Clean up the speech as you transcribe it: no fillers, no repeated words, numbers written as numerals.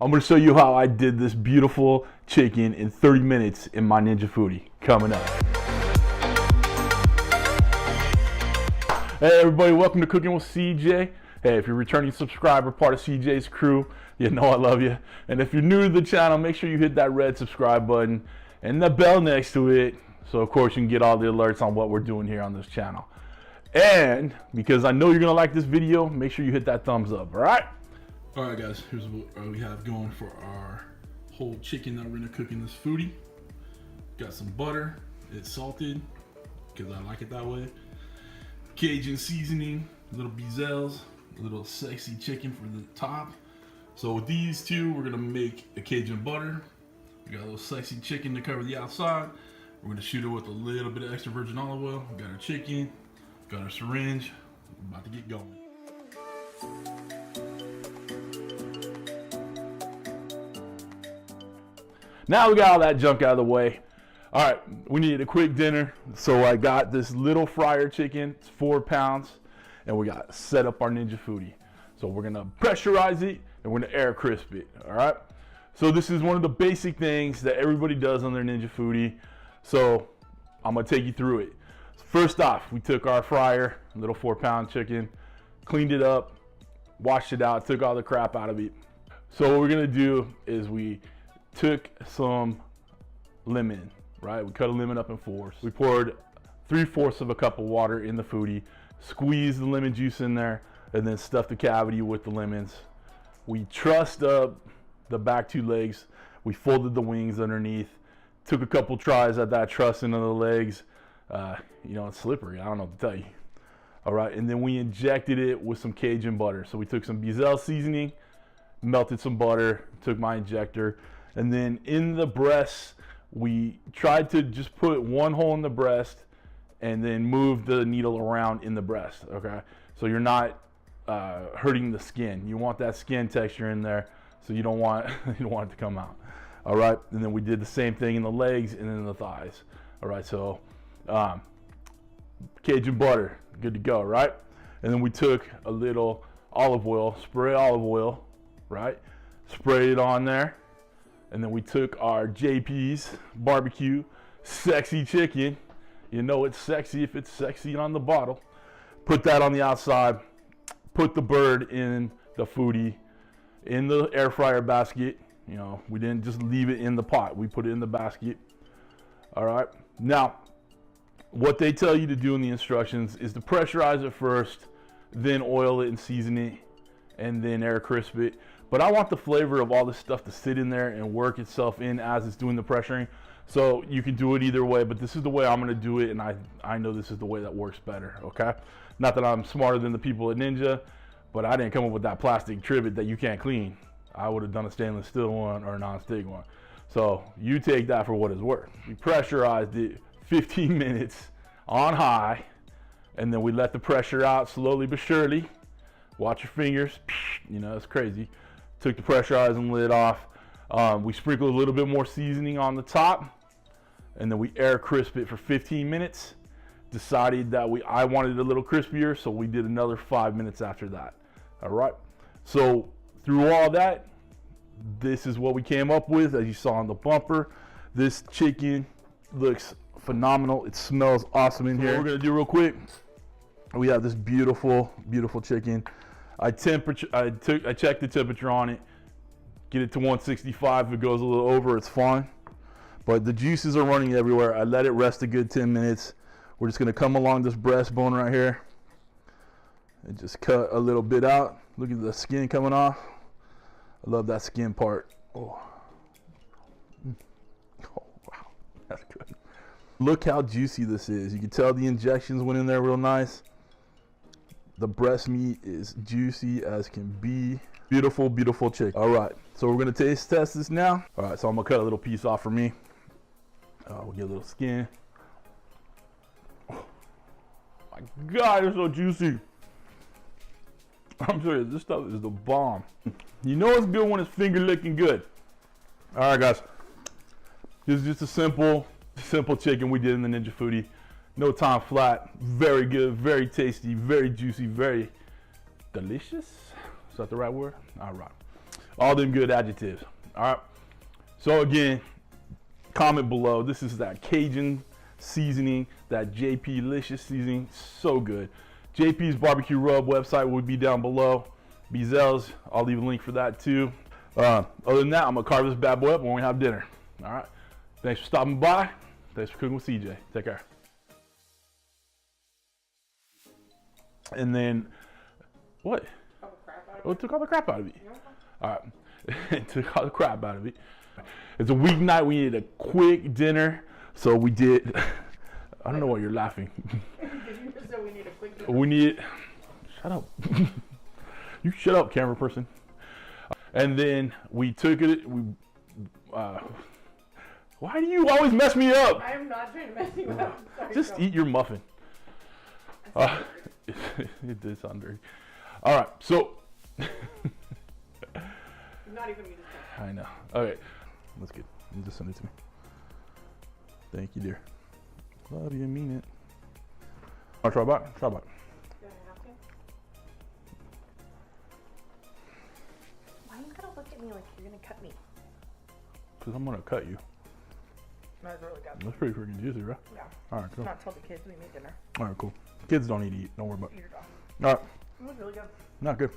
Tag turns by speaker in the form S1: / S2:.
S1: I'm gonna show you how I did this beautiful chicken in 30 minutes in my Ninja Foodi. Coming up. Hey everybody, welcome to Cooking with CJ. Hey, if you're a returning subscriber, part of CJ's crew, you know I love you. And if you're new to the channel, make sure you hit that red subscribe button and the bell next to it, so of course you can get all the alerts on what we're doing here on this channel. And because I know you're gonna like this video, make sure you hit that thumbs up, all right? All right guys, here's what we have going for our whole chicken that we're gonna cook in this foodie. Got some butter, it's salted, because I like it that way. Cajun seasoning, little Beazells, a little sexy chicken for the top. So with these two, we're gonna make a Cajun butter. We got a little sexy chicken to cover the outside. We're gonna shoot it with a little bit of extra virgin olive oil. We got our chicken, got our syringe, we're about to get going. Now we got all that junk out of the way. All right, we needed a quick dinner, so I got this little fryer chicken. It's 4 pounds, and we got set up our Ninja Foodi. So we're gonna pressurize it, and we're gonna air crisp it, all right? So this is one of the basic things that everybody does on their Ninja Foodi. So I'm gonna take you through it. First off, we took our fryer, little 4 pound chicken, cleaned it up, washed it out, took all the crap out of it. So what we're gonna do is we took some lemon, right? We cut a lemon up in fours. We poured 3/4 of a cup of water in the foodie, squeezed the lemon juice in there, and then stuffed the cavity with the lemons. We trussed up the back 2 legs. We folded the wings underneath, took a couple tries at that trussing of the legs. You know, it's slippery, I don't know what to tell you. All right, and then we injected it with some Cajun butter. So we took some Beazell seasoning, melted some butter, took my injector, and then in the breast, we tried to just put one hole in the breast and then move the needle around in the breast, okay? So you're not hurting the skin. You want that skin texture in there, so you don't want, you don't want it to come out. All right, and then we did the same thing in the legs and in the thighs. All right, so Cajun butter, good to go, right? And then we took a little olive oil, spray olive oil, right? Sprayed it on there. And then we took our JP's barbecue sexy chicken. You know it's sexy if it's sexy on the bottle. Put that on the outside. Put the bird in the foodie, in the air fryer basket. You know, we didn't just leave it in the pot. We put it in the basket. All right. Now, what they tell you to do in the instructions is to pressurize it first, then oil it and season it, and then air crisp it. But I want the flavor of all this stuff to sit in there and work itself in as it's doing the pressuring. So you can do it either way, but this is the way I'm gonna do it, and I know this is the way that works better, okay? Not that I'm smarter than the people at Ninja, but I didn't come up with that plastic trivet that you can't clean. I would have done a stainless steel one or a non-stick one. So you take that for what it's worth. We pressurized it 15 minutes on high, and then we let the pressure out slowly but surely. Watch your fingers, you know, it's crazy. Took the pressurizing lid off. We sprinkled a little bit more seasoning on the top, and then we air crisp it for 15 minutes. Decided that I wanted it a little crispier, so we did another 5 minutes after that. All right. So through all that, this is what we came up with, as you saw on the bumper. This chicken looks phenomenal. It smells awesome in here. What we're gonna do real quick, we have this beautiful, beautiful chicken. I checked the temperature on it. Get it to 165. If it goes a little over, it's fine. But the juices are running everywhere. I let it rest a good 10 minutes. We're just gonna come along this breastbone right here and just cut a little bit out. Look at the skin coming off. I love that skin part. Oh, oh wow, that's good. Look how juicy this is. You can tell the injections went in there real nice. The breast meat is juicy as can be. Beautiful, beautiful chicken. All right, so we're gonna taste test this now. All right, so I'm gonna cut a little piece off for me. We'll get a little skin. Oh my God, it's so juicy. I'm serious, this stuff is the bomb. You know it's good when it's finger licking good. All right, guys. This is just a simple chicken we did in the Ninja Foodi. No time flat, very good, very tasty, very juicy, very delicious. Is that the right word? All right. All them good adjectives. All right. So again, comment below. This is that Cajun seasoning, that JP-licious seasoning. So good. JP's barbecue rub website will be down below. Beazell's, I'll leave a link for that too. Other than that, I'm gonna carve this bad boy up when we have dinner. All right. Thanks for stopping by. Thanks for cooking with CJ. Take care. And then, what? Oh, it took all the crap out of it. All right. It took all the crap out of it. It's a weeknight. We needed a quick dinner. So we did. I don't know why you're laughing.
S2: So we need a quick dinner.
S1: We need. Shut up. You shut up, camera person. And then we took it. Why do you always mess me up?
S2: I am not trying to mess you up. Sorry,
S1: Just eat your muffin. It did sound dirty. All right, so.
S2: Not even me to
S1: I know. Okay, that's good. You just send it to me. Thank you, dear. Love you, mean it. I'll try back. Try back.
S2: Do I have to? Why are you gonna look at me like you're gonna cut me?
S1: Cause I'm gonna cut you.
S2: That's really good.
S1: That's pretty freaking juicy, right?
S2: Yeah.
S1: All right, cool.
S2: Not tell the kids we made dinner.
S1: All right, cool. Kids don't need to eat. Don't worry about it.
S2: Eat it all.
S1: All right.
S2: It was really good.
S1: Not good.